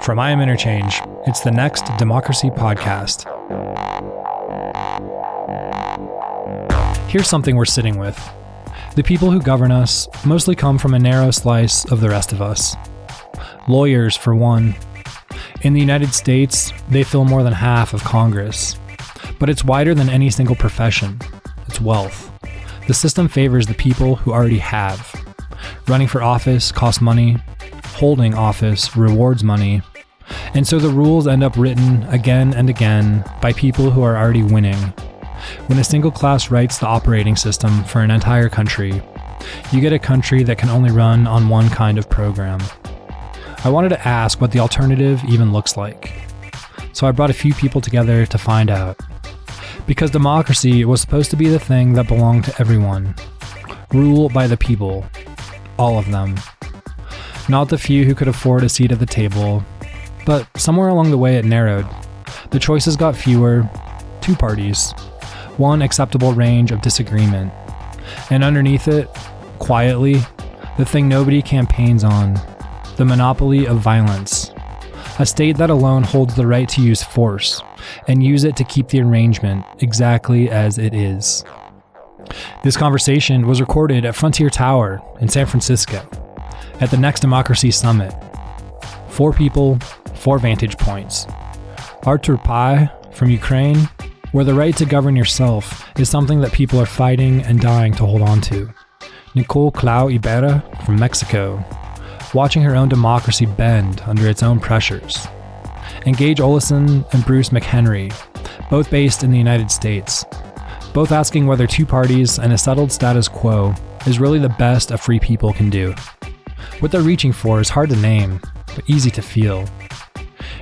From I Am Interchange, it's the Next Democracy Podcast. Here's something we're sitting with. The people who govern us mostly come from a narrow slice of the rest of us. Lawyers, for one. In the United States, they fill more than half of Congress. But it's wider than any single profession. It's wealth. The system favors the people who already have. Running for office costs money. Holding office rewards money. And so the rules end up written again and again by people who are already winning. When a single class writes the operating system for an entire country, you get a country that can only run on one kind of program. I wanted to ask what the alternative even looks like. So I brought a few people together to find out. Because democracy was supposed to be the thing that belonged to everyone. Rule by the people. All of them. Not the few who could afford a seat at the table. But somewhere along the way it narrowed. The choices got fewer. 2 parties. One acceptable range of disagreement. And underneath it, quietly, the thing nobody campaigns on. The monopoly of violence. A state that alone holds the right to use force and use it to keep the arrangement exactly as it is. This conversation was recorded at Frontier Tower in San Francisco at the Next Democracy Summit. 4 people, 4 vantage points. Artur Pai from Ukraine, where the right to govern yourself is something that people are fighting and dying to hold on to. Nicole Clau Ibera from Mexico, watching her own democracy bend under its own pressures. And Gage Olison and Bruce McHenry, both based in the United States, both asking whether 2 parties and a settled status quo is really the best a free people can do. What they're reaching for is hard to name, but easy to feel.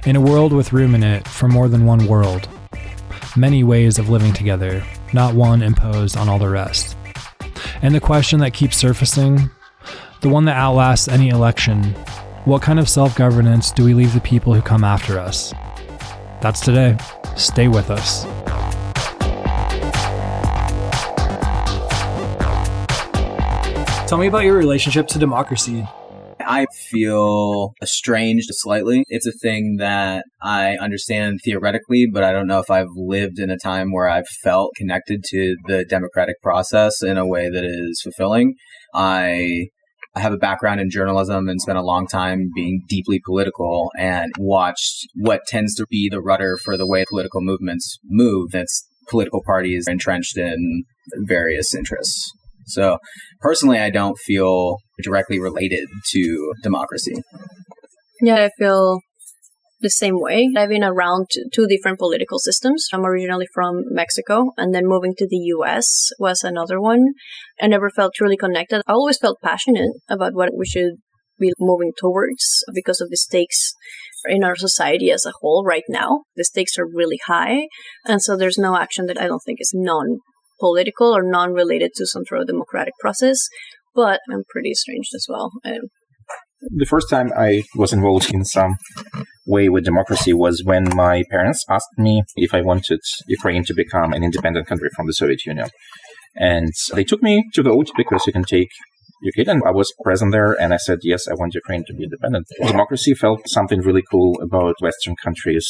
In a world with room in it for more than one world. Many ways of living together, not one imposed on all the rest. And the question that keeps surfacing, the one that outlasts any election, what kind of self-governance do we leave the people who come after us? That's today. Stay with us. Tell me about your relationship to democracy. I feel estranged slightly. It's a thing that I understand theoretically, but I don't know if I've lived in a time where I've felt connected to the democratic process in a way that is fulfilling. I have a background in journalism and spent a long time being deeply political and watched what tends to be the rudder for the way political movements move. That's political parties entrenched in various interests. So personally, I don't feel directly related to democracy. Yeah, I feel the same way. I've been around 2 different political systems. I'm originally from Mexico, and then moving to the US was another one. I never felt truly connected. I always felt passionate about what we should be moving towards because of the stakes in our society as a whole right now. The stakes are really high, and so there's no action that I don't think is non-political or non-related to some sort of democratic process, but I'm pretty estranged as well. The first time I was involved in some way with democracy was when my parents asked me if I wanted Ukraine to become an independent country from the Soviet Union. And they took me to vote because you can take your kid, and I was present there, and I said, yes, I want Ukraine to be independent. Democracy felt something really cool about Western countries,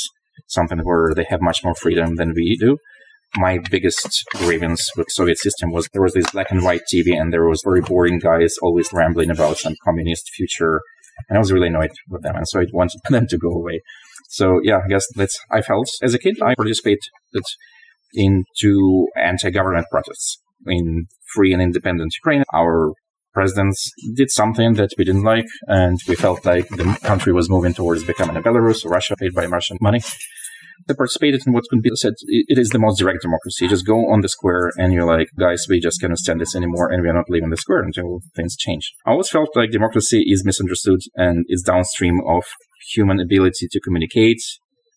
something where they have much more freedom than we do. My biggest grievance with the Soviet system was there was this black and white TV, and there was very boring guys always rambling about some communist future. And I was really annoyed with them. And so I wanted them to go away. So yeah, I guess I felt as a kid, I participated into anti-government protests in free and independent Ukraine. Our presidents did something that we didn't like, and we felt like the country was moving towards becoming a Belarus or Russia paid by Russian money. They participated in what could be said, it is the most direct democracy. You just go on the square and you're like, guys, we just cannot stand this anymore, and we are not leaving the square until things change. I always felt like democracy is misunderstood and is downstream of human ability to communicate,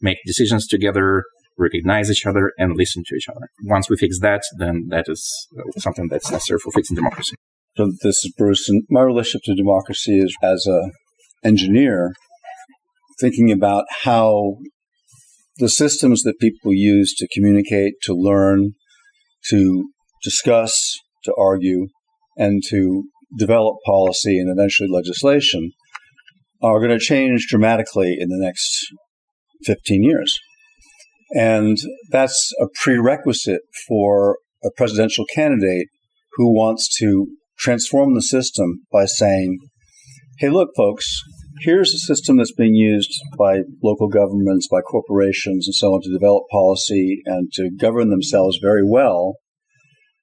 make decisions together, recognize each other, and listen to each other. Once we fix that, then that is something that's necessary for fixing democracy. So this is Bruce, and my relationship to democracy is as an engineer, thinking about how the systems that people use to communicate, to learn, to discuss, to argue, and to develop policy and eventually legislation are going to change dramatically in the next 15 years. And that's a prerequisite for a presidential candidate who wants to transform the system by saying, hey, look, folks, here's a system that's being used by local governments, by corporations, and so on to develop policy and to govern themselves very well.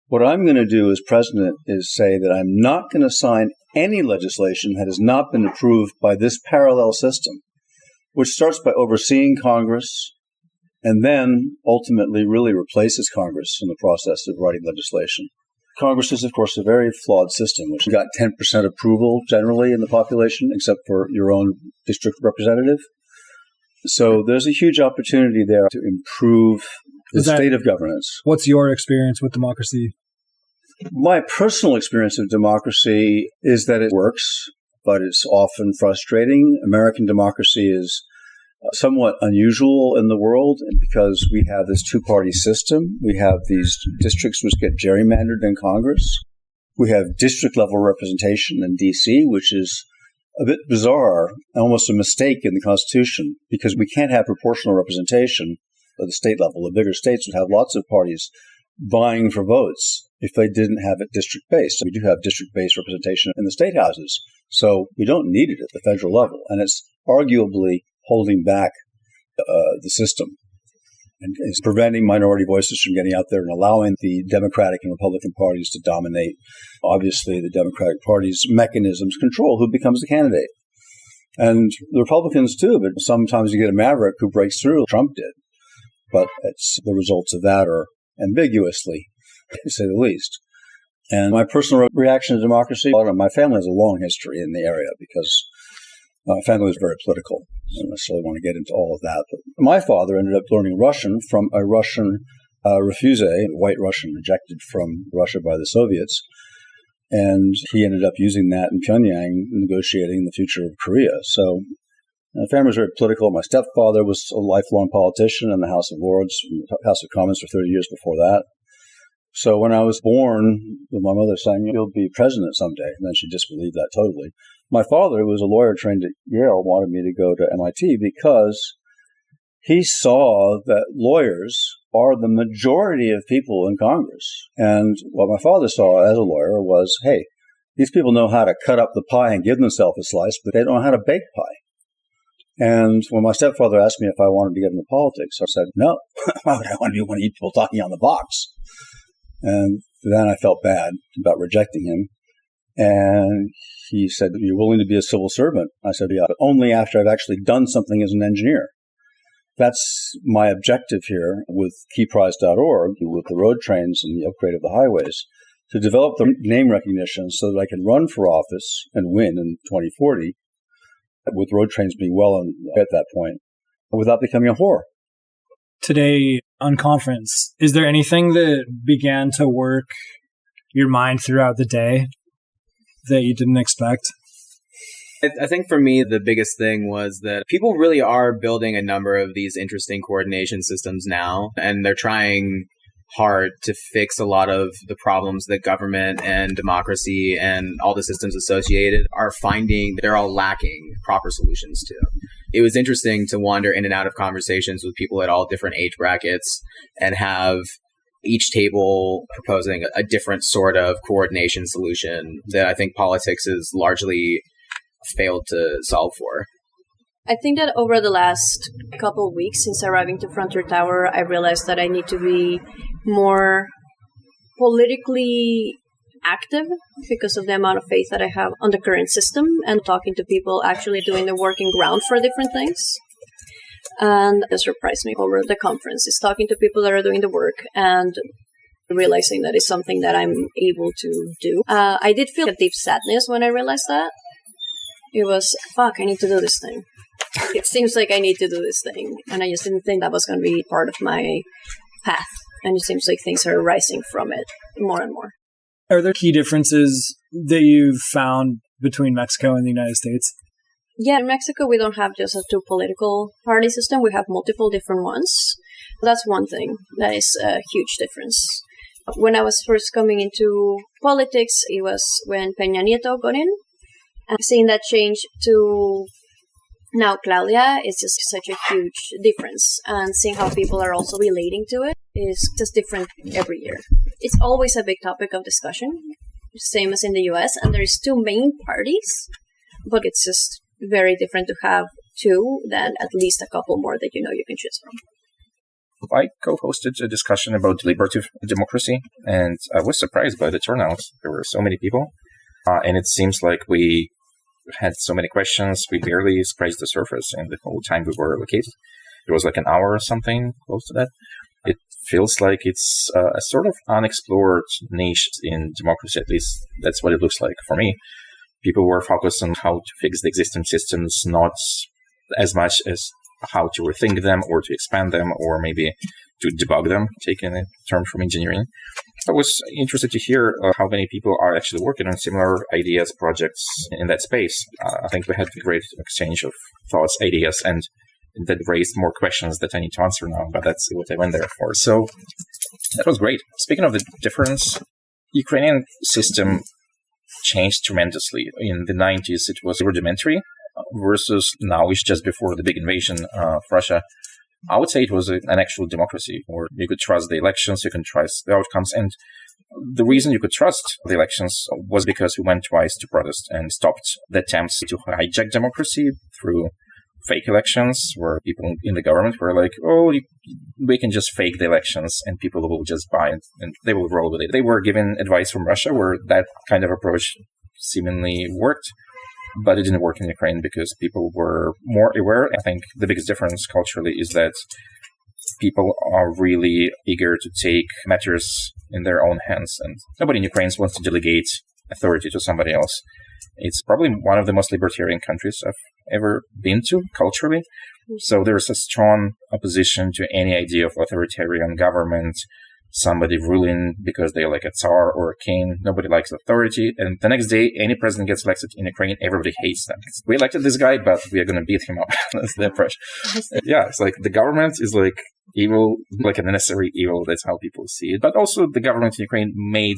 What I'm going to do as president is say that I'm not going to sign any legislation that has not been approved by this parallel system, which starts by overseeing Congress and then ultimately really replaces Congress in the process of writing legislation. Congress is, of course, a very flawed system, which got 10% approval generally in the population, except for your own district representative. So there's a huge opportunity there to improve the state of governance. What's your experience with democracy? My personal experience of democracy is that it works, but it's often frustrating. American democracy is somewhat unusual in the world because we have this two-party system. We have these districts which get gerrymandered in Congress. We have district-level representation in D.C., which is a bit bizarre, almost a mistake in the Constitution, because we can't have proportional representation at the state level. The bigger states would have lots of parties vying for votes if they didn't have it district-based. We do have district-based representation in the state houses, so we don't need it at the federal level, and it's arguably holding back the system and is preventing minority voices from getting out there and allowing the Democratic and Republican parties to dominate. Obviously, the Democratic Party's mechanisms control who becomes the candidate. And the Republicans too, but sometimes you get a maverick who breaks through. Trump did. But the results of that are ambiguously, to say the least. And my personal reaction to democracy, my family has a long history in the area because my family was very political. I don't necessarily want to get into all of that. But my father ended up learning Russian from a Russian refugee, a white Russian rejected from Russia by the Soviets. And he ended up using that in Pyongyang, negotiating the future of Korea. So my family was very political. My stepfather was a lifelong politician in the House of Lords, House of Commons for 30 years before that. So when I was born, with my mother saying, you'll be president someday, and then she disbelieved that totally. My father, who was a lawyer trained at Yale, wanted me to go to MIT because he saw that lawyers are the majority of people in Congress. And what my father saw as a lawyer was, hey, these people know how to cut up the pie and give themselves a slice, but they don't know how to bake pie. And when my stepfather asked me if I wanted to get into politics, I said, no, why would I want to be one of you people talking on the box? And then I felt bad about rejecting him. And he said, you're willing to be a civil servant? I said, yeah, but only after I've actually done something as an engineer. That's my objective here with keyprize.org, with the road trains and the upgrade of the highways, to develop the name recognition so that I can run for office and win in 2040, with road trains being well at that point, without becoming a whore. Today on conference, is there anything that began to work your mind throughout the day that you didn't expect? I think for me, the biggest thing was that people really are building a number of these interesting coordination systems now, and they're trying hard to fix a lot of the problems that government and democracy and all the systems associated are finding they're all lacking proper solutions to. It was interesting to wander in and out of conversations with people at all different age brackets and have each table proposing a different sort of coordination solution that I think politics has largely failed to solve for. I think that over the last couple of weeks since arriving to Frontier Tower, I realized that I need to be more politically active because of the amount of faith that I have on the current system and talking to people actually doing the working ground for different things. And that surprised me over the conference is talking to people that are doing the work and realizing that is something that I'm able to do. I did feel a deep sadness when I realized that. It was, fuck, I need to do this thing. It seems like I need to do this thing. And I just didn't think that was going to be part of my path. And it seems like things are rising from it more and more. Are there key differences that you've found between Mexico and the United States? Yeah, in Mexico, we don't have just a two political party system. We have multiple different ones. That's one thing that is a huge difference. When I was first coming into politics, it was when Peña Nieto got in. And seeing that change to Now, Claudia is just such a huge difference, and seeing how people are also relating to it is just different every year. It's always a big topic of discussion, same as in the US, and there's two main parties, but it's just very different to have two than at least a couple more that you can choose from. I co-hosted a discussion about deliberative democracy, and I was surprised by the turnout. There were so many people, and it seems like we had so many questions. We barely scratched the surface in the whole time we were located. It was like an hour or something, close to that. It feels like it's a sort of unexplored niche in democracy, at least that's what it looks like for me. People were focused on how to fix the existing systems, not as much as how to rethink them or to expand them or maybe to debug them, taking a term from engineering. I was interested to hear how many people are actually working on similar ideas, projects in that space. I think we had a great exchange of thoughts, ideas, and that raised more questions that I need to answer now, but that's what I went there for. So that was great. Speaking of the difference, Ukrainian system changed tremendously. In the 90s, it was rudimentary versus now it's just before the big invasion of Russia. I would say it was an actual democracy where you could trust the elections, you can trust the outcomes. And the reason you could trust the elections was because we went twice to protest and stopped the attempts to hijack democracy through fake elections where people in the government were like, we can just fake the elections and people will just buy it and they will roll with it. They were given advice from Russia where that kind of approach seemingly worked. But it didn't work in Ukraine because people were more aware. I think the biggest difference culturally is that people are really eager to take matters in their own hands. And nobody in Ukraine wants to delegate authority to somebody else. It's probably one of the most libertarian countries I've ever been to culturally. So there's a strong opposition to any idea of authoritarian government, somebody ruling because they're like a tsar or a king. Nobody likes authority. And the next day, any president gets elected in Ukraine, everybody hates them. We elected this guy, but we are going to beat him up. That's the approach. Yeah, it's like the government is like evil, like a necessary evil. That's how people see it. But also the government in Ukraine made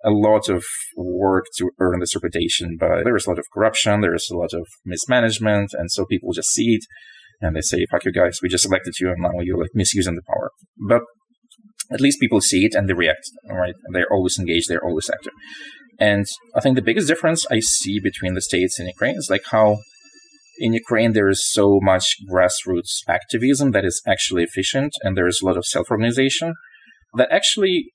a lot of work to earn this reputation. But there is a lot of corruption. There is a lot of mismanagement. And so people just see it and they say, fuck you guys, we just elected you and now you're like misusing the power. But at least people see it and they react, right? They're always engaged, they're always active. And I think the biggest difference I see between the States and Ukraine is like how in Ukraine there is so much grassroots activism that is actually efficient and there is a lot of self-organization that actually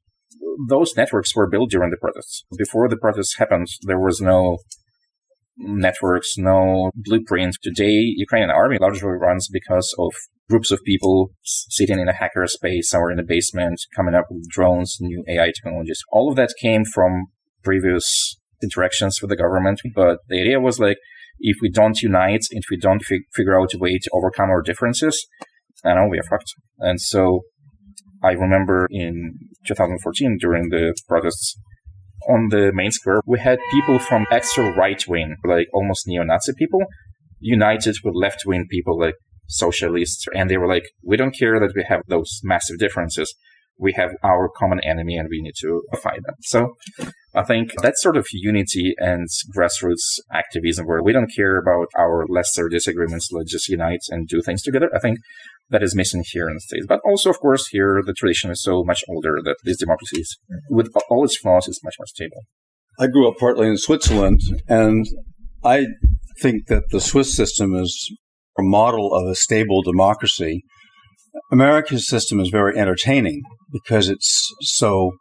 those networks were built during the protests. Before the protests happened, there was no networks, no blueprint. Today, Ukrainian army largely runs because of groups of people sitting in a hacker space somewhere in a basement, coming up with drones, new AI technologies. All of that came from previous interactions with the government. But the idea was like, if we don't unite, if we don't figure out a way to overcome our differences, I know we are fucked. And so I remember in 2014 during the protests, on the main square, we had people from extra right-wing, like almost neo-Nazi people, united with left-wing people like socialists. And they were like, we don't care that we have those massive differences. We have our common enemy and we need to fight them. So I think that sort of unity and grassroots activism where we don't care about our lesser disagreements, let's just unite and do things together. I think that is missing here in the States. But also, of course, here the tradition is so much older that these democracies, with all its flaws, is much more stable. I grew up partly in Switzerland, and I think that the Swiss system is a model of a stable democracy. America's system is very entertaining because it's so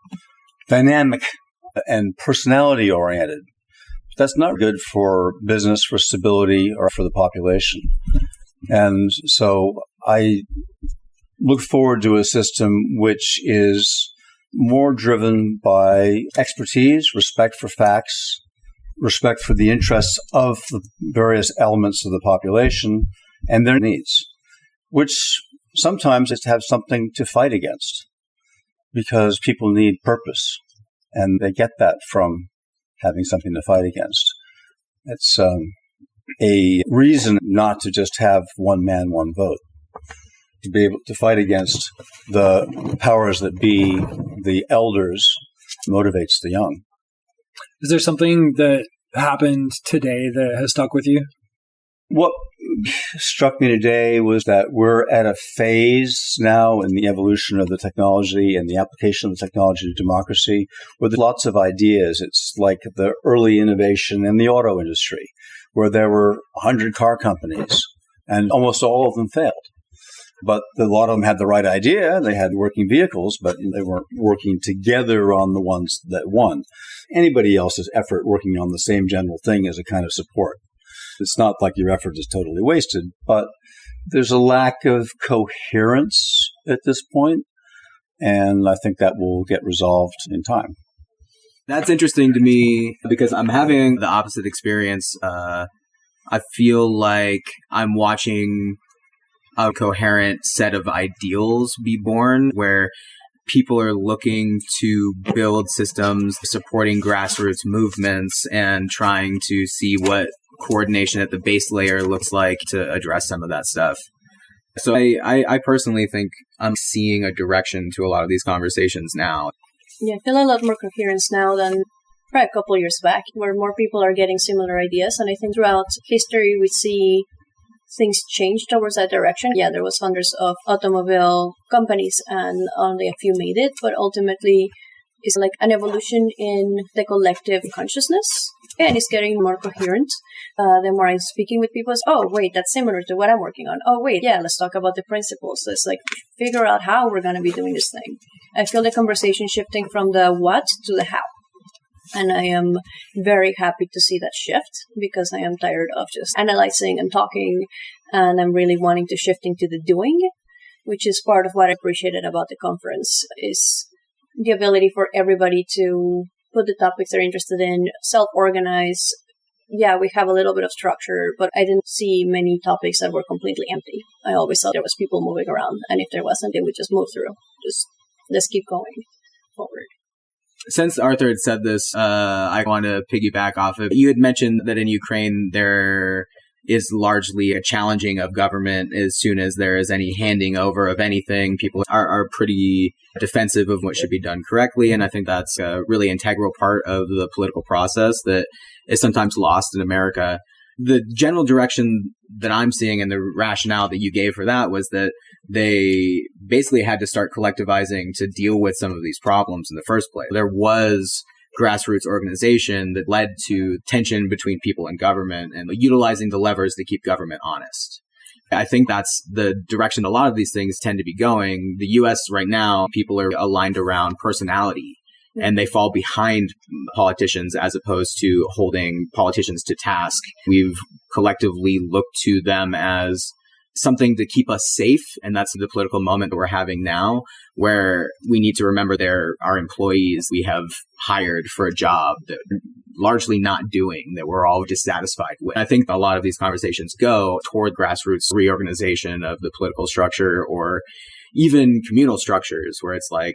dynamic and personality-oriented. That's not good for business, for stability, or for the population. And so I look forward to a system which is more driven by expertise, respect for facts, respect for the interests of the various elements of the population and their needs, which sometimes is to have something to fight against because people need purpose, and they get that from having something to fight against. It's a reason not to just have one man, one vote, to be able to fight against the powers that be, the elders, motivates the young. Is there something that happened today that has stuck with you? What struck me today was that we're at a phase now in the evolution of the technology and the application of the technology to democracy where there's lots of ideas. It's like the early innovation in the auto industry, where there were 100 car companies and almost all of them failed. But a lot of them had the right idea. They had working vehicles, but they weren't working together on the ones that won. Anybody else's effort working on the same general thing is a kind of support. It's not like your effort is totally wasted, but there's a lack of coherence at this point, and I think that will get resolved in time. That's interesting to me because I'm having the opposite experience. I feel like I'm watching a coherent set of ideals be born where people are looking to build systems supporting grassroots movements and trying to see what coordination at the base layer looks like to address some of that stuff. So I personally think I'm seeing a direction to a lot of these conversations now. Yeah, I feel a lot more coherence now than probably a couple of years back, where more people are getting similar ideas. And I think throughout history, we see things change towards that direction. Yeah, there was hundreds of automobile companies and only a few made it, but ultimately it's like an evolution in the collective consciousness, and it's getting more coherent. The more I'm speaking with people, it's, oh, wait, that's similar to what I'm working on. Oh, wait, yeah, let's talk about the principles. Let's like figure out how we're going to be doing this thing. I feel the conversation shifting from the what to the how. And I am very happy to see that shift because I am tired of just analyzing and talking, and I'm really wanting to shift into the doing, which is part of what I appreciated about the conference, is the ability for everybody to put the topics they're interested in, self-organize. Yeah, we have a little bit of structure, but I didn't see many topics that were completely empty. I always thought there was people moving around, and if there wasn't, they would just move through. Just let's keep going forward. Since Arthur had said this, I want to piggyback off of, you had mentioned that in Ukraine there is largely a challenging of government as soon as there is any handing over of anything. People are pretty defensive of what should be done correctly, and I think that's a really integral part of the political process that is sometimes lost in America. The general direction that I'm seeing and the rationale that you gave for that was that they basically had to start collectivizing to deal with some of these problems in the first place. There was grassroots organization that led to tension between people and government and utilizing the levers to keep government honest. I think that's the direction a lot of these things tend to be going. The U.S. right now, people are aligned around personality, and they fall behind politicians as opposed to holding politicians to task. We've collectively looked to them as something to keep us safe, and that's the political moment that we're having now, where we need to remember they're our employees we have hired for a job that we're largely not doing, that we're all dissatisfied with. I think a lot of these conversations go toward grassroots reorganization of the political structure or even communal structures, where it's like,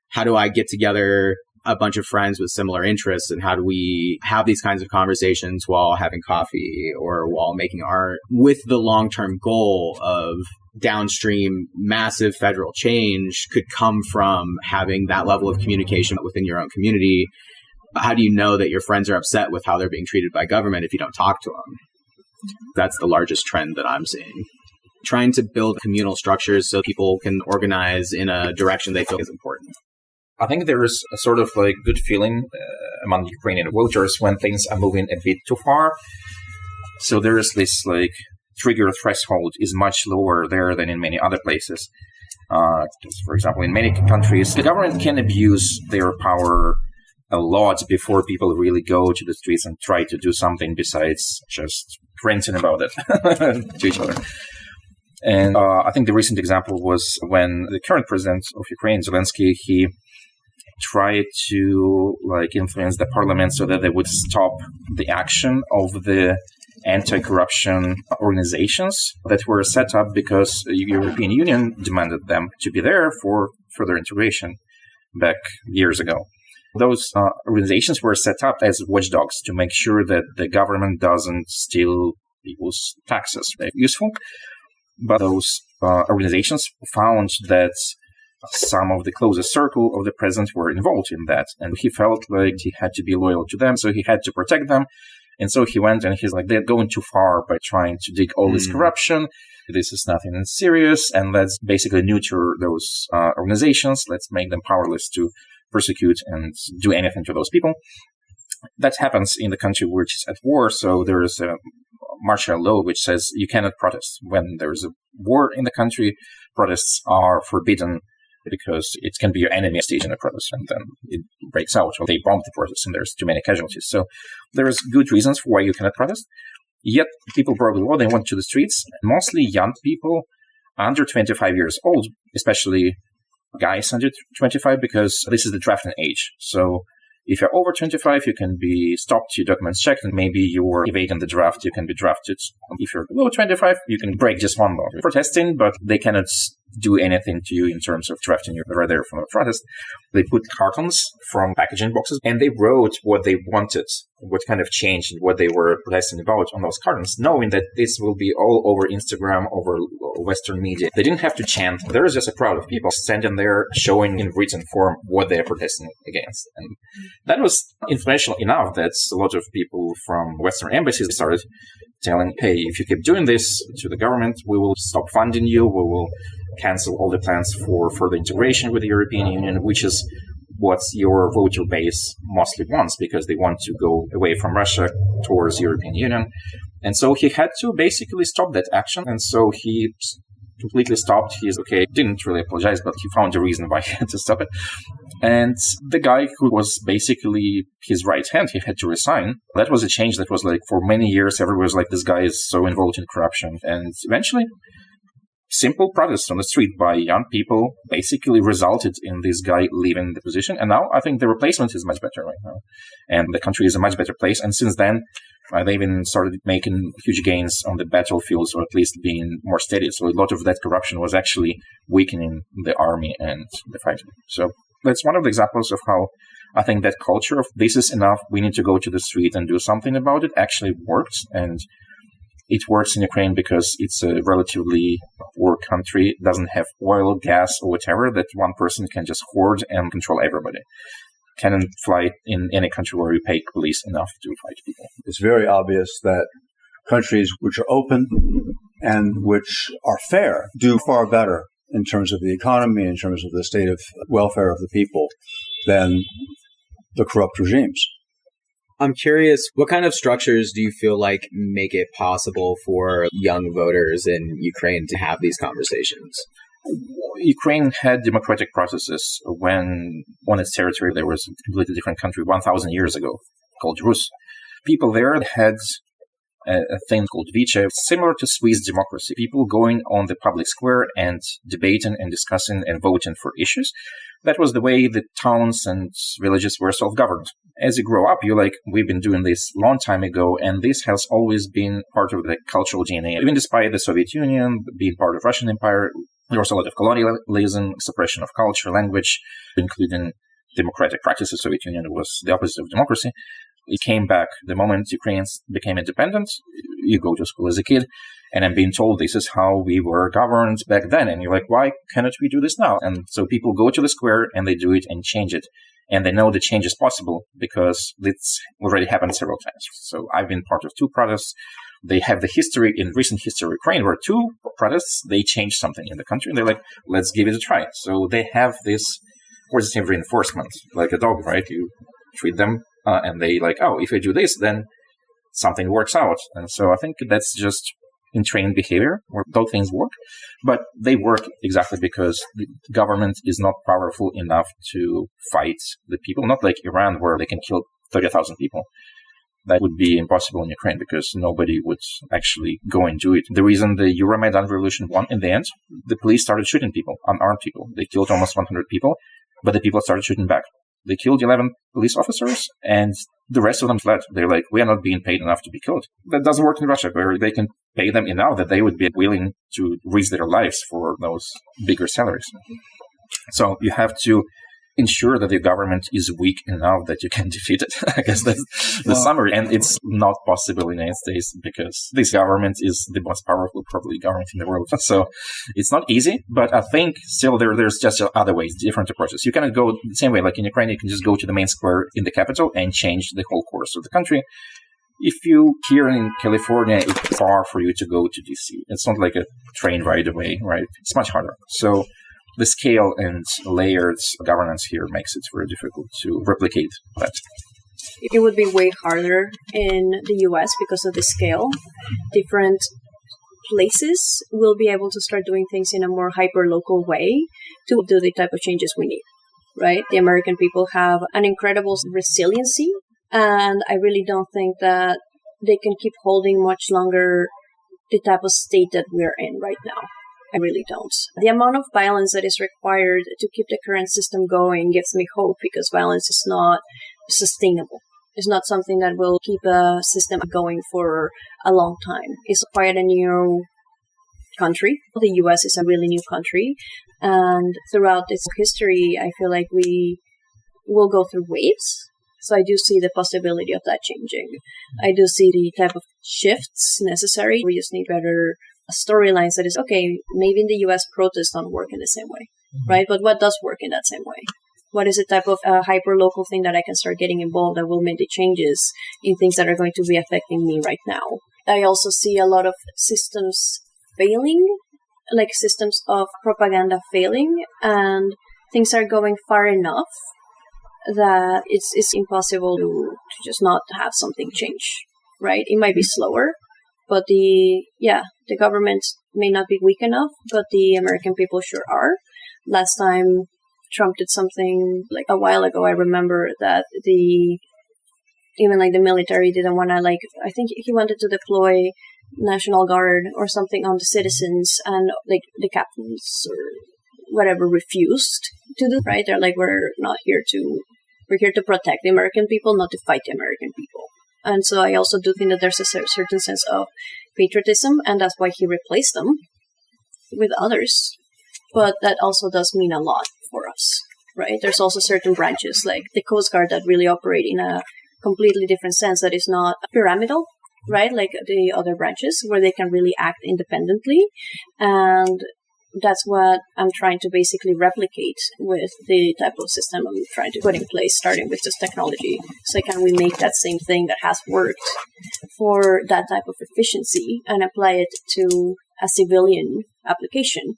how do I get together a bunch of friends with similar interests, and how do we have these kinds of conversations while having coffee or while making art, with the long-term goal of downstream massive federal change could come from having that level of communication within your own community. How do you know that your friends are upset with how they're being treated by government if you don't talk to them? That's the largest trend that I'm seeing. Trying to build communal structures so people can organize in a direction they feel is important. I think there is a sort of like good feeling among Ukrainian voters when things are moving a bit too far. So there is this like trigger threshold is much lower there than in many other places. For example, in many countries, the government can abuse their power a lot before people really go to the streets and try to do something besides just ranting about it to each other. And I think the recent example was when the current president of Ukraine, Zelensky, he tried to like influence the parliament so that they would stop the action of the anti-corruption organizations that were set up because the European Union demanded them to be there for further integration back years ago. Those organizations were set up as watchdogs to make sure that the government doesn't steal people's taxes. They're useful, but those organizations found that some of the closest circle of the president were involved in that, and he felt like he had to be loyal to them, so he had to protect them. And so he went and he's like, they're going too far by trying to dig all this corruption. This is nothing serious. And let's basically neuter those organizations. Let's make them powerless to persecute and do anything to those people. That happens in the country which is at war. So there is a martial law which says you cannot protest. When there's a war in the country, protests are forbidden because it can be your enemy staging a protest and then it breaks out or they bomb the protest and there's too many casualties. So there's good reasons for why you cannot protest. Yet people broke the law. They went to the streets, mostly young people under 25 years old, especially guys under 25, because this is the drafting age. So if you're over 25, you can be stopped, your documents checked, and maybe you're evading the draft, you can be drafted. If you're below 25, you can break just one law. Protesting, but they cannot do anything to you in terms of drafting you right there from a protest. They put cartons from packaging boxes, and they wrote what they wanted, what kind of change and what they were protesting about on those cartons, knowing that this will be all over Instagram, over Western media. They didn't have to chant. There is just a crowd of people standing there showing in written form what they're protesting against. And that was influential enough that a lot of people from Western embassies started telling, hey, if you keep doing this to the government, we will stop funding you, we will cancel all the plans for further integration with the European Union, which is what your voter base mostly wants, because they want to go away from Russia towards the European Union. And so he had to basically stop that action. And so he completely stopped. Didn't really apologize, but he found a reason why he had to stop it. And the guy who was basically his right hand, he had to resign. That was a change that was like, for many years, everyone was like, this guy is so involved in corruption. And eventually, simple protests on the street by young people basically resulted in this guy leaving the position. And now I think the replacement is much better right now. And the country is a much better place. And since then, they even started making huge gains on the battlefields, or at least being more steady. So a lot of that corruption was actually weakening the army and the fighting. So that's one of the examples of how I think that culture of this is enough, we need to go to the street and do something about it, actually works. And it works in Ukraine because it's a relatively poor country. It doesn't have oil, gas, or whatever that one person can just hoard and control everybody. Cannot fly in any country where you pay police enough to fight people. It's very obvious that countries which are open and which are fair do far better in terms of the economy, in terms of the state of welfare of the people, than the corrupt regimes. I'm curious, what kind of structures do you feel like make it possible for young voters in Ukraine to have these conversations? Ukraine had democratic processes when on its territory there was a completely different country 1,000 years ago called Rus. People there had a thing called Vicha, similar to Swiss democracy. People going on the public square and debating and discussing and voting for issues. That was the way the towns and villages were self-governed. As you grow up, you're like, we've been doing this a long time ago, and this has always been part of the cultural DNA. Even despite the Soviet Union being part of Russian Empire, there was a lot of colonialism, suppression of culture, language, including democratic practices. The Soviet Union was the opposite of democracy. It came back the moment Ukrainians became independent. You go to school as a kid, and I'm being told this is how we were governed back then. And you're like, why cannot we do this now? And so people go to the square and they do it and change it. And they know the change is possible because it's already happened several times. So I've been part of 2 protests. They have the history in recent history of Ukraine where 2 protests, they changed something in the country. And they're like, let's give it a try. So they have this positive reinforcement, like a dog, right? You treat them and they like, oh, if I do this, then something works out. And so I think that's just entrained behavior where those things work. But they work exactly because the government is not powerful enough to fight the people, not like Iran where they can kill 30,000 people. That would be impossible in Ukraine because nobody would actually go and do it. The reason the Euromaidan revolution won in the end, the police started shooting people, unarmed people. They killed almost 100 people, but the people started shooting back. They killed 11 police officers, and the rest of them fled. They're like, we are not being paid enough to be killed. That doesn't work in Russia, where they can pay them enough that they would be willing to risk their lives for those bigger salaries. So you have to ensure that the government is weak enough that you can defeat it. I guess that's the summary. And it's not possible in the United States because this government is the most powerful, probably, government in the world. So it's not easy, but I think still there's just other ways, different approaches. You cannot go the same way. Like in Ukraine, you can just go to the main square in the capital and change the whole course of the country. If you here in California, it's far for you to go to DC. It's not like a train ride away, right? It's much harder. So the scale and layered governance here makes it very difficult to replicate that. It would be way harder in the US because of the scale. Different places will be able to start doing things in a more hyper-local way to do the type of changes we need, right? The American people have an incredible resiliency, and I really don't think that they can keep holding much longer the type of state that we're in right now. I really don't. The amount of violence that is required to keep the current system going gives me hope, because violence is not sustainable. It's not something that will keep a system going for a long time. It's quite a new country. The US is a really new country. And throughout its history, I feel like we will go through waves. So I do see the possibility of that changing. I do see the type of shifts necessary. We just need better storylines that is, okay, maybe in the US protests don't work in the same way, right? But what does work in that same way? What is the type of hyper-local thing that I can start getting involved that will make the changes in things that are going to be affecting me right now? I also see a lot of systems failing, like systems of propaganda failing, and things are going far enough that it's impossible to just not have something change, right? It might be slower, but the government may not be weak enough, but the American people sure are. Last time Trump did something like a while ago, I remember that even the military didn't want to, I think he wanted to deploy National Guard or something on the citizens, and the captains or whatever refused to do, right? They're like, we're here to protect the American people, not to fight the American people. And so I also do think that there's a certain sense of patriotism, and that's why he replaced them with others. But that also does mean a lot for us, right? There's also certain branches like the Coast Guard that really operate in a completely different sense that is not pyramidal, right? Like the other branches where they can really act independently. And that's what I'm trying to basically replicate with the type of system I'm trying to put in place, starting with this technology. So can we make that same thing that has worked for that type of efficiency and apply it to a civilian application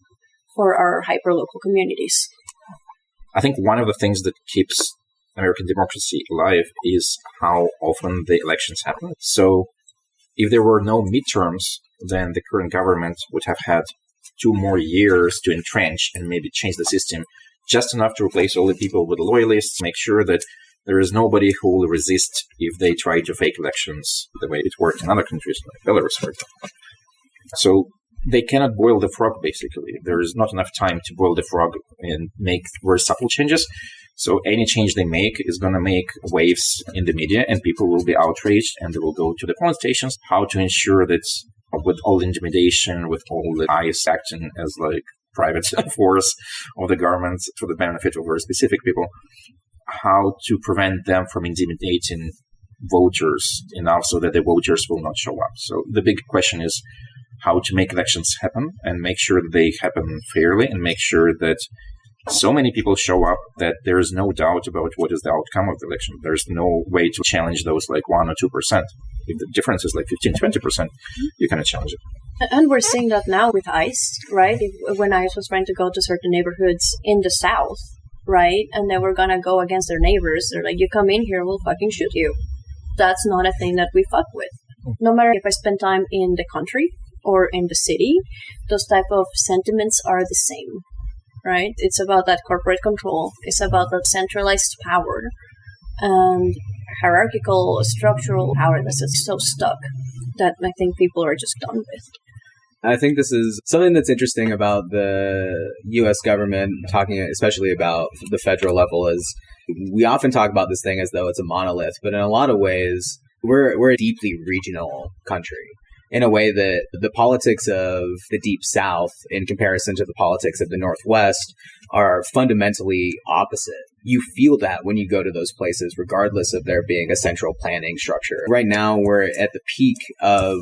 for our hyper-local communities? I think one of the things that keeps American democracy alive is how often the elections happen. So if there were no midterms, then the current government would have had 2 more years to entrench and maybe change the system just enough to replace all the people with loyalists, make sure that there is nobody who will resist if they try to fake elections the way it worked in other countries like Belarus, for example. So they cannot boil the frog, basically. There is not enough time to boil the frog and make very subtle changes. So any change they make is going to make waves in the media, and people will be outraged, and they will go to the polling stations. How to ensure that with all the intimidation, with all the ICE acting as private force of the government for the benefit of very specific people, how to prevent them from intimidating voters enough so that the voters will not show up. So the big question is how to make elections happen and make sure that they happen fairly, and make sure that so many people show up that there is no doubt about what is the outcome of the election. There's no way to challenge those 1 or 2%. If the difference is 15, 20%, you cannot challenge it. And we're seeing that now with ICE, right? When ICE was trying to go to certain neighborhoods in the South, right? And they were going to go against their neighbors. They're like, you come in here, we'll fucking shoot you. That's not a thing that we fuck with. No matter if I spend time in the country or in the city, those type of sentiments are the same, right? It's about that corporate control. It's about that centralized power and hierarchical, structural power that's so stuck that I think people are just done with. I think this is something that's interesting about the U.S. government, talking especially about the federal level, is we often talk about this thing as though it's a monolith, but in a lot of ways, we're a deeply regional country. In a way that the politics of the Deep South in comparison to the politics of the Northwest are fundamentally opposite. You feel that when you go to those places, regardless of there being a central planning structure. Right now, we're at the peak of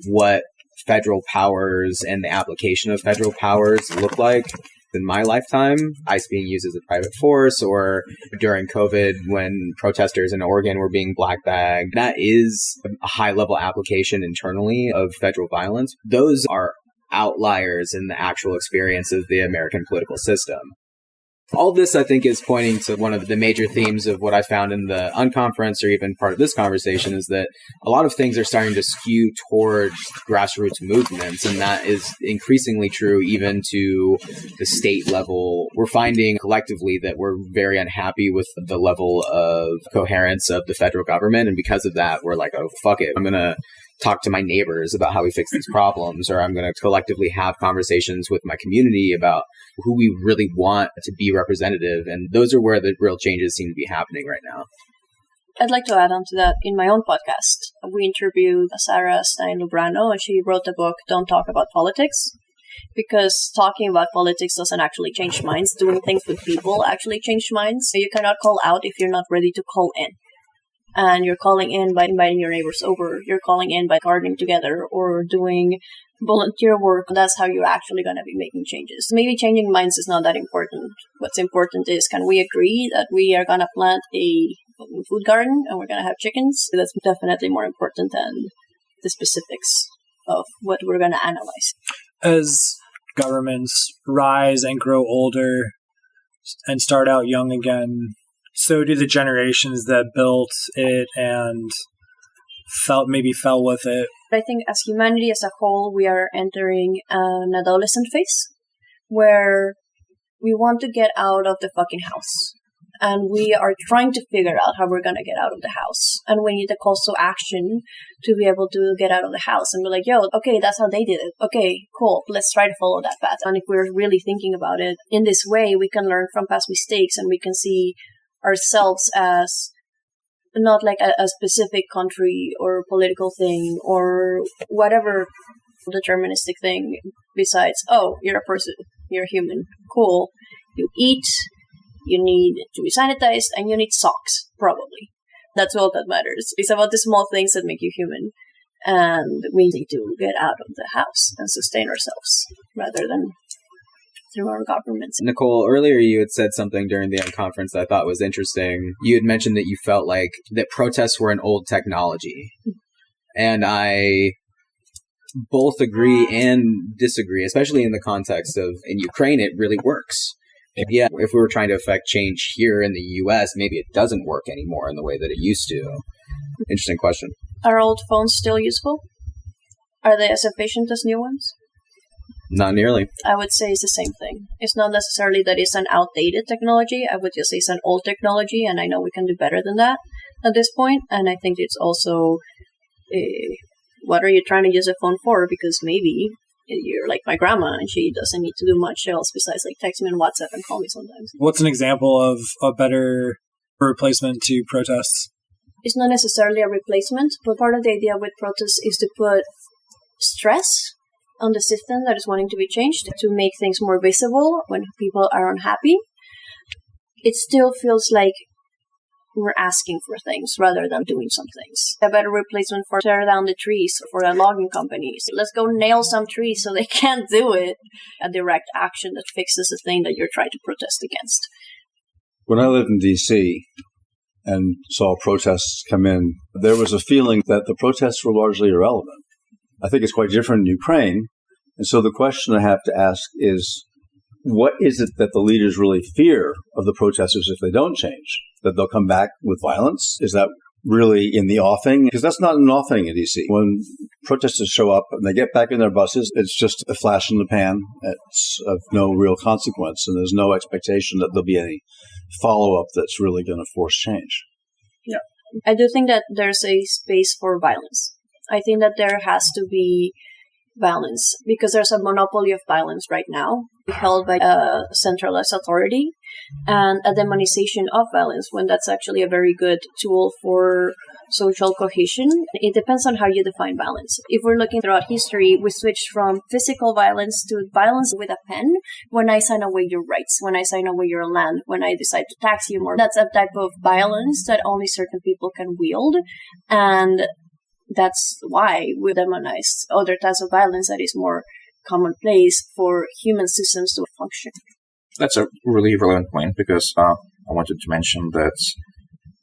what federal powers and the application of federal powers look like. In my lifetime, ICE being used as a private force, or during COVID when protesters in Oregon were being black bagged, that is a high-level application internally of federal violence. Those are outliers in the actual experience of the American political system. All this, I think, is pointing to one of the major themes of what I found in the unconference, or even part of this conversation, is that a lot of things are starting to skew towards grassroots movements, and that is increasingly true even to the state level. We're finding collectively that we're very unhappy with the level of coherence of the federal government, and because of that, we're like, oh, fuck it, I'm going to talk to my neighbors about how we fix these problems, or I'm going to collectively have conversations with my community about who we really want to be representative. And those are where the real changes seem to be happening right now. I'd like to add on to that. In my own podcast, we interviewed Sarah Stein-Lubrano, and she wrote the book, Don't Talk About Politics, because talking about politics doesn't actually change minds. Doing things with people actually change minds. So you cannot call out if you're not ready to call in. And you're calling in by inviting your neighbors over. You're calling in by gardening together or doing volunteer work. That's how you're actually going to be making changes. Maybe changing minds is not that important. What's important is, can we agree that we are going to plant a food garden and we're going to have chickens? That's definitely more important than the specifics of what we're going to analyze. As governments rise and grow older and start out young again, so do the generations that built it and fell with it. I think as humanity as a whole, we are entering an adolescent phase where we want to get out of the fucking house. And we are trying to figure out how we're going to get out of the house. And we need a call to action to be able to get out of the house and be like, yo, okay, that's how they did it. Okay, cool. Let's try to follow that path. And if we're really thinking about it in this way, we can learn from past mistakes and we can see ourselves as not like a specific country or political thing or whatever deterministic thing besides, oh, you're a person, you're a human, cool, you eat, you need to be sanitized, and you need socks, probably. That's all that matters. It's about the small things that make you human, and we need to get out of the house and sustain ourselves rather than through our governments. Nicole, earlier you had said something during the conference that I thought was interesting. You had mentioned that you felt like that protests were an old technology. And I both agree and disagree, especially in the context of, in Ukraine, it really works. Yeah, if we were trying to affect change here in the US, maybe it doesn't work anymore in the way that it used to. Interesting question. Are old phones still useful? Are they as efficient as new ones? Not nearly. I would say it's the same thing. It's not necessarily that it's an outdated technology. I would just say it's an old technology, and I know we can do better than that at this point. And I think it's also, what are you trying to use a phone for? Because maybe you're like my grandma, and she doesn't need to do much else besides like text me on WhatsApp and call me sometimes. What's an example of a better replacement to protests? It's not necessarily a replacement, but part of the idea with protests is to put stress on the system that is wanting to be changed, to make things more visible when people are unhappy. It still feels like we're asking for things rather than doing some things. A better replacement for tear down the trees for the logging companies. Let's go nail some trees so they can't do it. A direct action that fixes the thing that you're trying to protest against. When I lived in D.C. and saw protests come in, there was a feeling that the protests were largely irrelevant. I think it's quite different in Ukraine. And so the question I have to ask is, what is it that the leaders really fear of the protesters if they don't change? That they'll come back with violence? Is that really in the offing? Because that's not an offing in D.C. When protesters show up and they get back in their buses, it's just a flash in the pan. It's of no real consequence, and there's no expectation that there'll be any follow-up that's really going to force change. Yeah. I do think that there's a space for violence. I think that there has to be balance because there's a monopoly of violence right now held by a centralized authority and a demonization of violence when that's actually a very good tool for social cohesion. It depends on how you define balance. If we're looking throughout history, we switched from physical violence to violence with a pen when I sign away your rights, when I sign away your land, when I decide to tax you more. That's a type of violence that only certain people can wield, and that's why we demonize other types of violence that is more commonplace for human systems to function. That's a really relevant point because I wanted to mention that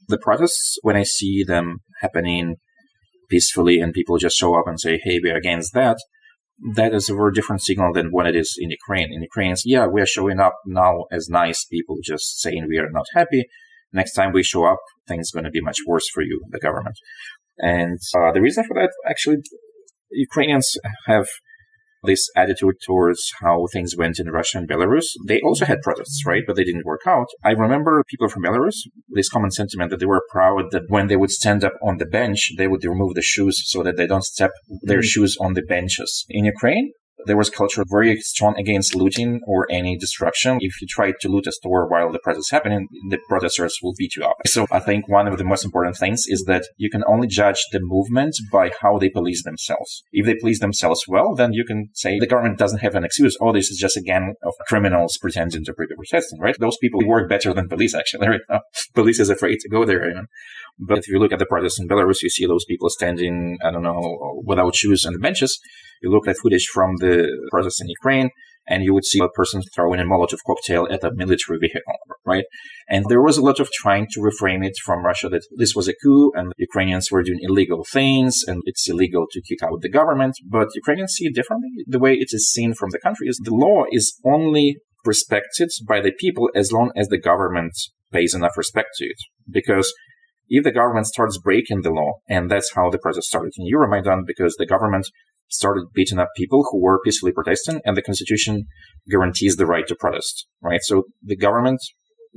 the protests, when I see them happening peacefully and people just show up and say, hey, we're against that, that is a very different signal than what it is in Ukraine. In Ukraine, it's, yeah, we're showing up now as nice people just saying we are not happy. Next time we show up, things are going to be much worse for you, the government. And the reason for that, actually, Ukrainians have this attitude towards how things went in Russia and Belarus. They also had protests, right? But they didn't work out. I remember people from Belarus, this common sentiment that they were proud that when they would stand up on the bench, they would remove the shoes so that they don't step their shoes on the benches. In Ukraine, there was culture very strong against looting or any destruction. If you try to loot a store while the protest is happening, the protesters will beat you up. So I think one of the most important things is that you can only judge the movement by how they police themselves. If they police themselves well, then you can say the government doesn't have an excuse. Oh, this is just a gang of criminals pretending to be protesting, right? Those people work better than police, actually, right now. Police is afraid to go there, even. But if you look at the protests in Belarus, you see those people standing, I don't know, without shoes on the benches. You look at footage from the protests in Ukraine, and you would see a person throwing a Molotov cocktail at a military vehicle, right? And there was a lot of trying to reframe it from Russia that this was a coup and Ukrainians were doing illegal things and it's illegal to kick out the government. But Ukrainians see it differently. The way it is seen from the country is the law is only respected by the people as long as the government pays enough respect to it. Because if the government starts breaking the law, and that's how the protest started in Euromaidan, because the government started beating up people who were peacefully protesting, and the constitution guarantees the right to protest, right? So the government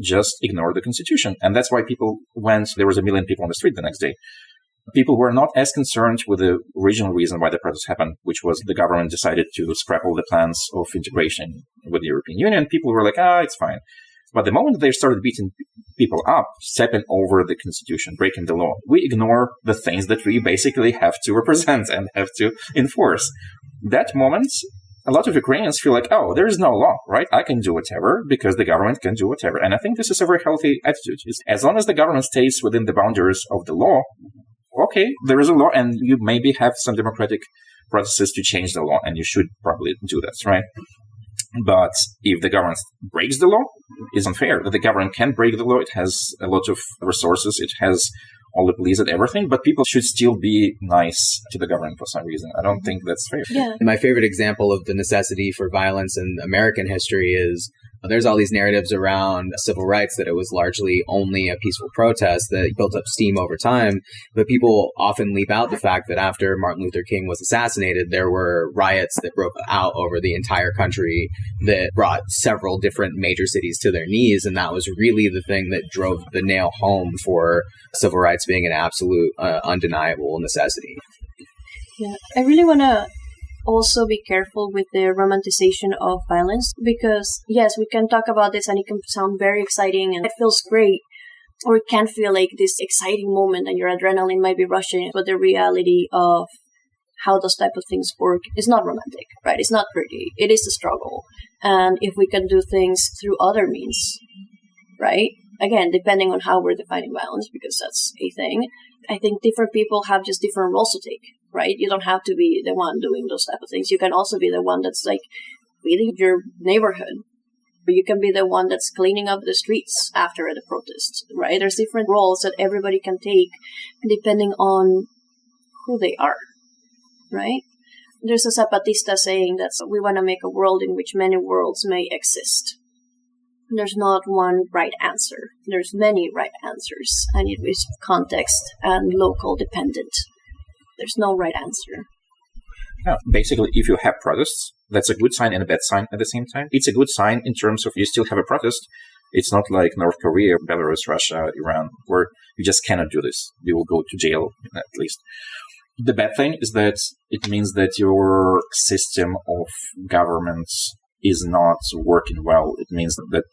just ignored the constitution. And that's why people there was 1 million people on the street the next day. People were not as concerned with the original reason why the protest happened, which was the government decided to scrap all the plans of integration with the European Union. People were like, it's fine. But the moment they started beating people up, stepping over the constitution, breaking the law, we ignore the things that we basically have to represent and have to enforce. That moment, a lot of Ukrainians feel like, there is no law, right? I can do whatever because the government can do whatever. And I think this is a very healthy attitude. As long as the government stays within the boundaries of the law, okay, there is a law and you maybe have some democratic processes to change the law, and you should probably do that, right? But if the government breaks the law, it's unfair. The government can break the law. It has a lot of resources. It has all the police and everything. But people should still be nice to the government for some reason. I don't think that's fair. Yeah. My favorite example of the necessity for violence in American history is there's all these narratives around civil rights that it was largely only a peaceful protest that built up steam over time. But people often leave out the fact that after Martin Luther King was assassinated, there were riots that broke out over the entire country that brought several different major cities to their knees. And that was really the thing that drove the nail home for civil rights being an absolute, undeniable necessity. Yeah, I really want to also be careful with the romanticization of violence, because yes, we can talk about this and it can sound very exciting and it feels great, or it can feel like this exciting moment and your adrenaline might be rushing, but the reality of how those type of things work is not romantic, right? It's not pretty. It is a struggle. And if we can do things through other means, right? Again, depending on how we're defining violence, because that's a thing, I think different people have just different roles to take, right? You don't have to be the one doing those type of things. You can also be the one that's like feeding your neighborhood. Or you can be the one that's cleaning up the streets after the protest, right? There's different roles that everybody can take depending on who they are, right? There's a Zapatista saying that we want to make a world in which many worlds may exist. There's not one right answer. There's many right answers, and it is context and local dependent. There's no right answer. Yeah, basically, if you have protests, that's a good sign and a bad sign at the same time. It's a good sign in terms of you still have a protest. It's not like North Korea, Belarus, Russia, Iran, where you just cannot do this. You will go to jail, at least. The bad thing is that it means that your system of governance is not working well. It means that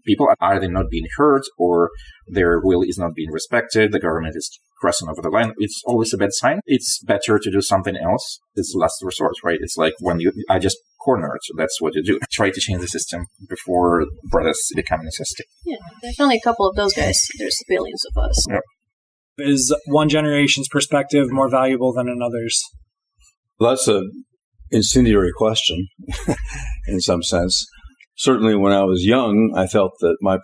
people are either not being heard or their will is not being respected. The government is crossing over the line. It's always a bad sign. It's better to do something else. It's last resort, right? It's like when I just cornered. So that's what you do. Try to change the system before protests become a necessity. Yeah, there's only a couple of those guys. There's billions of us. Yeah. Is one generation's perspective more valuable than another's? Well, that's an incendiary question in some sense. Certainly when I was young, I felt that my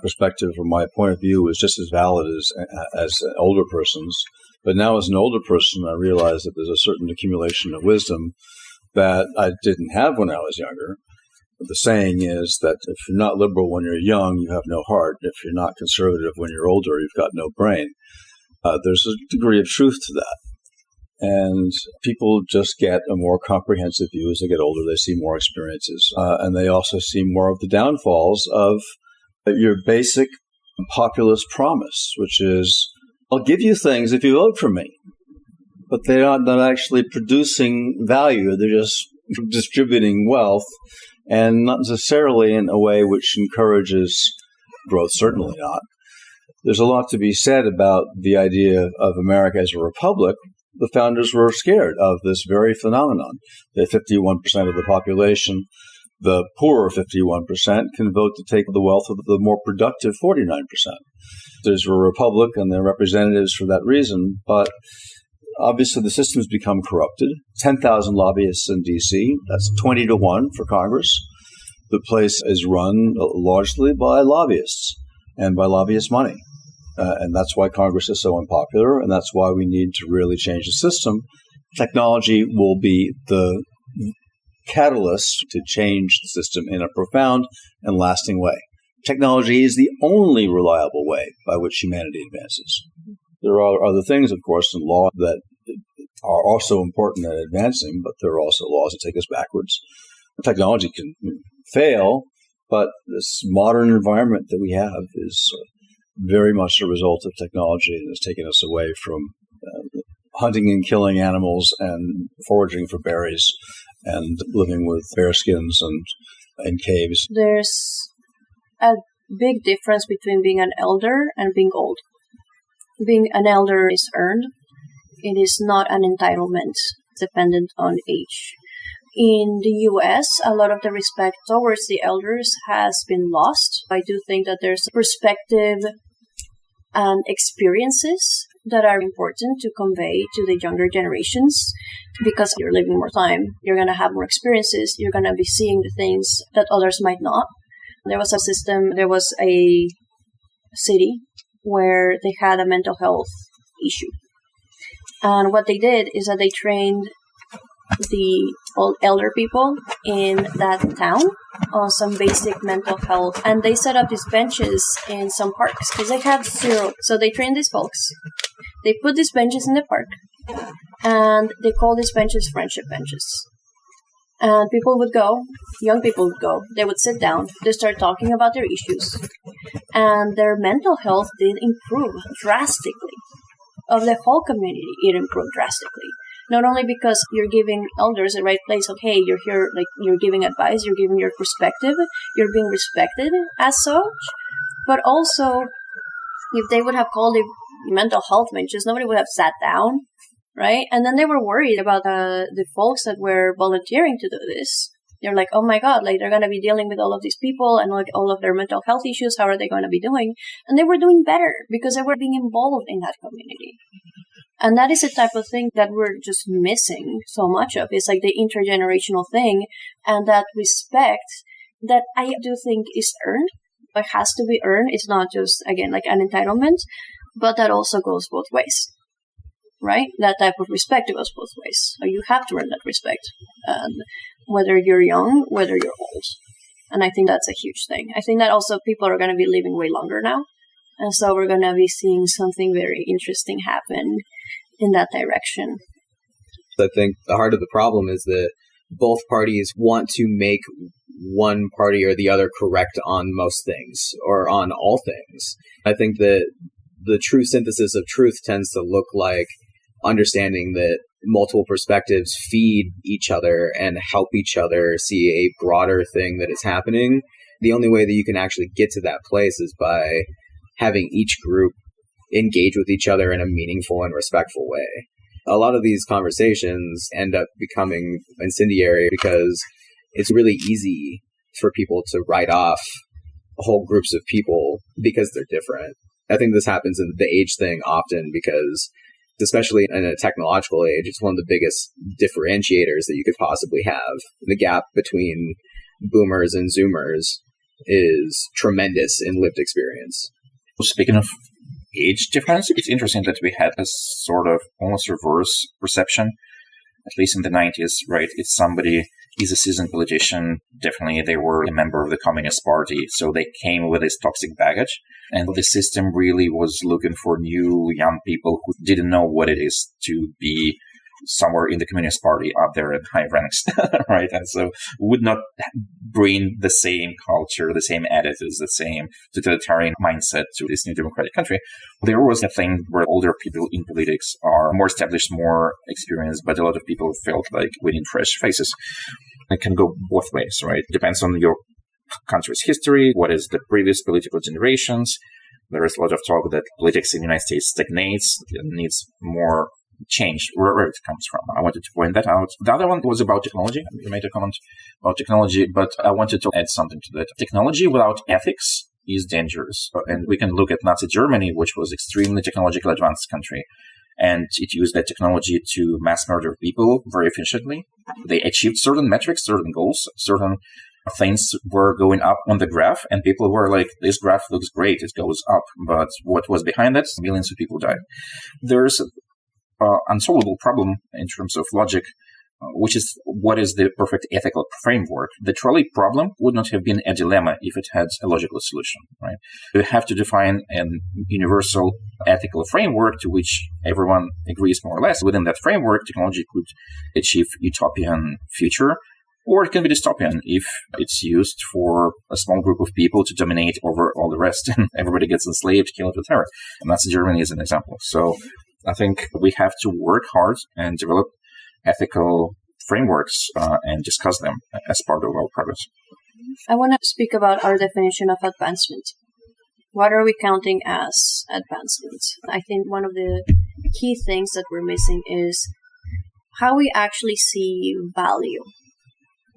perspective or my point of view was just as valid as an older person's. But now as an older person, I realize that there's a certain accumulation of wisdom that I didn't have when I was younger. The saying is that if you're not liberal when you're young, you have no heart. If you're not conservative when you're older, you've got no brain. There's a degree of truth to that. And people just get a more comprehensive view as they get older. They see more experiences. And they also see more of the downfalls of your basic populist promise, which is, I'll give you things if you vote for me. But they're not actually producing value. They're just distributing wealth, and not necessarily in a way which encourages growth, certainly not. There's a lot to be said about the idea of America as a republic. The founders were scared of this very phenomenon. That 51% of the population, the poorer 51%, can vote to take the wealth of the more productive 49%. There's a republic and their representatives for that reason, but obviously the system's become corrupted. 10,000 lobbyists in D.C., that's 20 to 1 for Congress. The place is run largely by lobbyists and by lobbyist money. And that's why Congress is so unpopular, and that's why we need to really change the system. Technology will be the catalyst to change the system in a profound and lasting way. Technology is the only reliable way by which humanity advances. There are other things, of course, in law that are also important in advancing, but there are also laws that take us backwards. Technology can fail, but this modern environment that we have is very much a result of technology, and has taken us away from hunting and killing animals and foraging for berries and living with bear skins and in caves. There's a big difference between being an elder and being old. Being an elder is earned. It is not an entitlement dependent on age. In the U.S., a lot of the respect towards the elders has been lost. I do think that there's perspective and experiences that are important to convey to the younger generations, because you're living more time, you're going to have more experiences, you're going to be seeing the things that others might not. There was a city where they had a mental health issue. And what they did is that they trained the old elder people in that town on some basic mental health. And they set up these benches in some parks because they had zero. So they trained these folks. They put these benches in the park. And they call these benches friendship benches. And people would go, young people would go, they would sit down, they start talking about their issues. And their mental health did improve drastically. Of the whole community, it improved drastically. Not only because you're giving elders the right place of, hey, you're here, like, you're giving advice, you're giving your perspective, you're being respected as such, but also, if they would have called it mental health benches, nobody would have sat down, right? And then they were worried about the folks that were volunteering to do this. They're like, oh my God, like, they're going to be dealing with all of these people and like all of their mental health issues. How are they going to be doing? And they were doing better because they were being involved in that community. And that is the type of thing that we're just missing so much of. It's like the intergenerational thing, and that respect that I do think is earned. It has to be earned. It's not just, again, like an entitlement, but that also goes both ways, right? That type of respect goes both ways. So you have to earn that respect, whether you're young, whether you're old. And I think that's a huge thing. I think that also people are going to be living way longer now. And so we're going to be seeing something very interesting happen in that direction. I think the heart of the problem is that both parties want to make one party or the other correct on most things or on all things. I think that the true synthesis of truth tends to look like understanding that multiple perspectives feed each other and help each other see a broader thing that is happening. The only way that you can actually get to that place is by having each group engage with each other in a meaningful and respectful way. A lot of these conversations end up becoming incendiary because it's really easy for people to write off whole groups of people because they're different. I think this happens in the age thing often because, especially in a technological age, it's one of the biggest differentiators that you could possibly have. The gap between boomers and zoomers is tremendous in lived experience. Speaking of age difference, it's interesting that we had a sort of almost reverse perception, at least in the 90s, right? If somebody is a seasoned politician, definitely they were a member of the Communist Party, so they came with this toxic baggage. And the system really was looking for new young people who didn't know what it is to be somewhere in the Communist Party up there at high ranks, right? And so would not bring the same culture, the same attitudes, the same totalitarian mindset to this new democratic country. There was a thing where older people in politics are more established, more experienced, but a lot of people felt like we need fresh faces. It can go both ways, right? Depends on your country's history, what is the previous political generations. There is a lot of talk that politics in the United States stagnates, it needs more change, where it comes from. I wanted to point that out. The other one was about technology. You made a comment about technology, but I wanted to add something to that. Technology without ethics is dangerous. And we can look at Nazi Germany, which was extremely technologically advanced country. And it used that technology to mass murder people very efficiently. They achieved certain metrics, certain goals, certain things were going up on the graph, and people were like, this graph looks great, it goes up. But what was behind that? Millions of people died. There's unsolvable problem in terms of logic, which is what is the perfect ethical framework. The trolley problem would not have been a dilemma if it had a logical solution, right? You have to define a universal ethical framework to which everyone agrees more or less. Within that framework, technology could achieve utopian future, or it can be dystopian if it's used for a small group of people to dominate over all the rest and everybody gets enslaved, killed with terror. And that's Germany as an example. So I think we have to work hard and develop ethical frameworks and discuss them as part of our progress. I want to speak about our definition of advancement. What are we counting as advancement? I think one of the key things that we're missing is how we actually see value,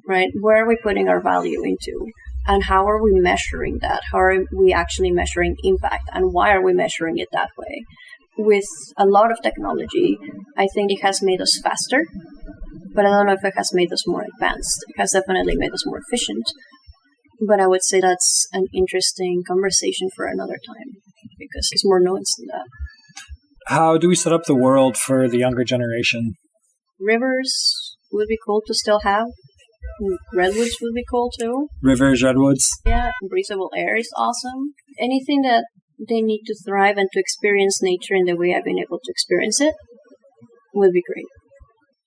right? Where are we putting our value into? And how are we measuring that? How are we actually measuring impact? And why are we measuring it that way? With a lot of technology, I think it has made us faster, but I don't know if it has made us more advanced. It has definitely made us more efficient, but I would say that's an interesting conversation for another time because it's more nuanced than that. How do we set up the world for the younger generation? Rivers would be cool to still have. Redwoods would be cool too. Rivers, redwoods. Yeah, breathable air is awesome. Anything that they need to thrive and to experience nature in the way I've been able to experience it would be great.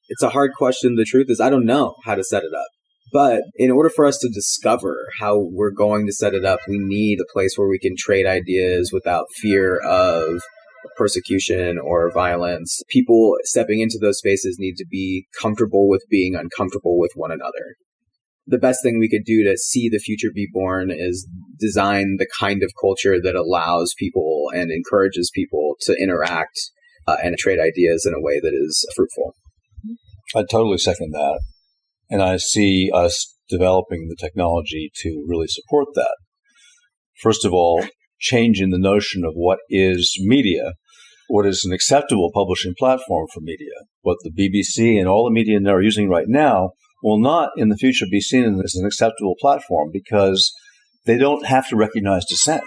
It's a hard question. The truth is, I don't know how to set it up. But in order for us to discover how we're going to set it up, we need a place where we can trade ideas without fear of persecution or violence. People stepping into those spaces need to be comfortable with being uncomfortable with one another. The best thing we could do to see the future be born is design the kind of culture that allows people and encourages people to interact and trade ideas in a way that is fruitful. I totally second that. And I see us developing the technology to really support that. First of all, changing the notion of what is media, what is an acceptable publishing platform for media. What the BBC and all the media are using right now will not in the future be seen as an acceptable platform because they don't have to recognize dissent.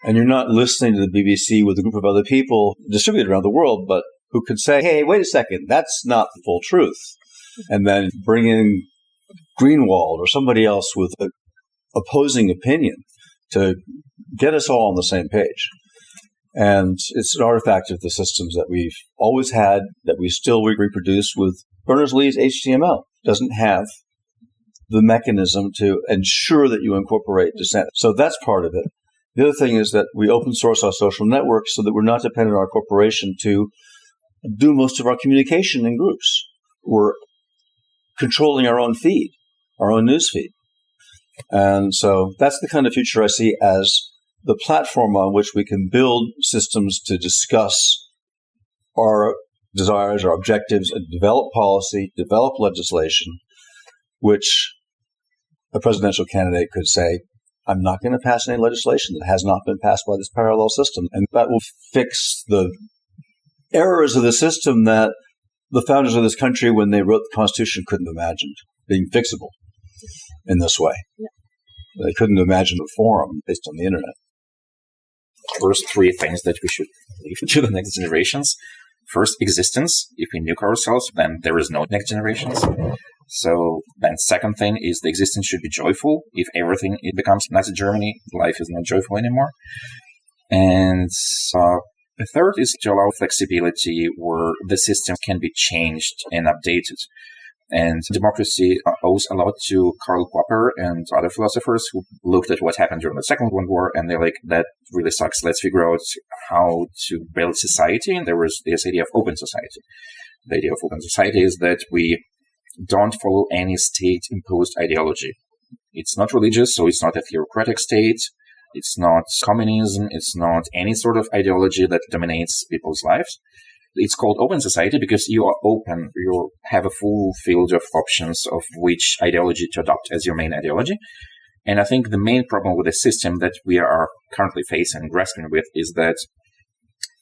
And you're not listening to the BBC with a group of other people distributed around the world, but who could say, hey, wait a second, that's not the full truth. And then bring in Greenwald or somebody else with an opposing opinion to get us all on the same page. And it's an artifact of the systems that we've always had, that we still reproduce with Berners-Lee's HTML. It doesn't have the mechanism to ensure that you incorporate dissent. So that's part of it. The other thing is that we open source our social networks so that we're not dependent on our corporation to do most of our communication in groups. We're controlling our own feed, our own news feed. And so that's the kind of future I see as the platform on which we can build systems to discuss our desires, our objectives, and develop policy, develop legislation, which a presidential candidate could say, I'm not going to pass any legislation that has not been passed by this parallel system. And that will fix the errors of the system that the founders of this country, when they wrote the Constitution, couldn't have imagined being fixable. in this way. Yeah. They couldn't imagine a forum based on the internet. First three things that we should leave to the next generations. First, existence. If we nuke ourselves, then there is no next generations. So then second thing is the existence should be joyful. If everything it becomes Nazi Germany, life is not joyful anymore. And the third is to allow flexibility where the system can be changed and updated. And democracy owes a lot to Karl Popper and other philosophers who looked at what happened during the Second World War, and they're like, that really sucks. Let's figure out how to build society. And there was this idea of open society. The idea of open society is that we don't follow any state-imposed ideology. It's not religious, so it's not a theocratic state. It's not communism. It's not any sort of ideology that dominates people's lives. It's called open society because you are open. You have a full field of options of which ideology to adopt as your main ideology. And I think the main problem with the system that we are currently facing and grappling with is that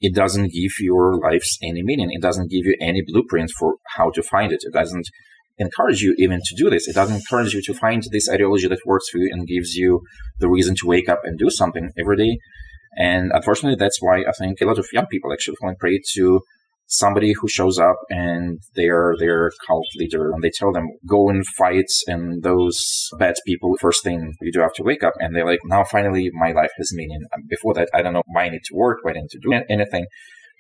it doesn't give your lives any meaning. It doesn't give you any blueprint for how to find it. It doesn't encourage you even to do this. It doesn't encourage you to find this ideology that works for you and gives you the reason to wake up and do something every day. And unfortunately, that's why I think a lot of young people actually fall prey to somebody who shows up and they're their cult leader and they tell them, go and fight and those bad people, first thing you do after wake up. And they're like, now finally my life has meaning. Before that, I don't know why I need to work, why I need to do anything.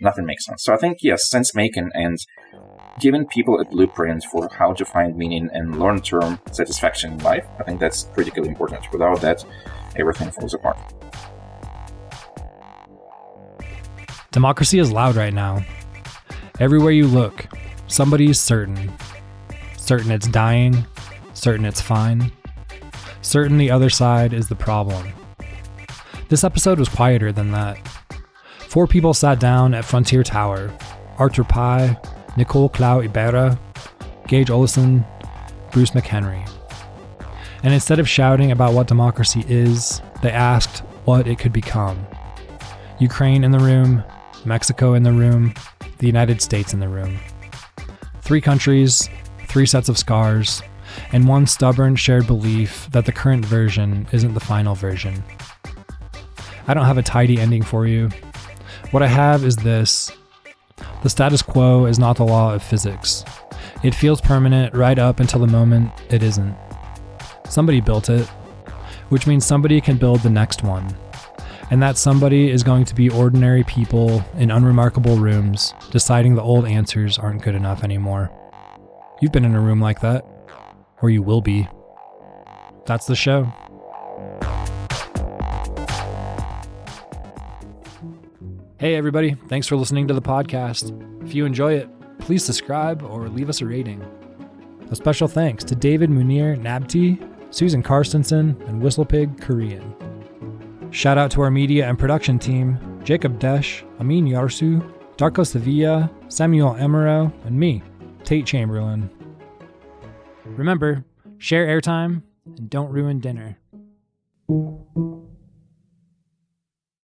Nothing makes sense. So I think, yes, sense making and giving people a blueprint for how to find meaning and long-term satisfaction in life, I think that's critically important. Without that, everything falls apart. Democracy is loud right now. Everywhere you look, somebody's certain. Certain it's dying, certain it's fine, certain the other side is the problem. This episode was quieter than that. 4 people sat down at Frontier Tower: Arthur Pye, Nicole Clau Ibarra, Gage Olison, Bruce McHenry. And instead of shouting about what democracy is, they asked what it could become. Ukraine in the room, Mexico in the room, the United States in the room. 3 countries, 3 sets of scars, and 1 stubborn shared belief that the current version isn't the final version. I don't have a tidy ending for you. What I have is this. The status quo is not the law of physics. It feels permanent right up until the moment it isn't. Somebody built it, which means somebody can build the next one. And that somebody is going to be ordinary people in unremarkable rooms, deciding the old answers aren't good enough anymore. You've been in a room like that, or you will be. That's the show. Hey everybody, thanks for listening to the podcast. If you enjoy it, please subscribe or leave us a rating. A special thanks to David Munir Nabti, Susan Karstensen, and Whistlepig Korean. Shout out to our media and production team, Jacob Desch, Amin Yarsu, Darko Sevilla, Samuel Emero, and me, Tate Chamberlin. Remember, share airtime and don't ruin dinner.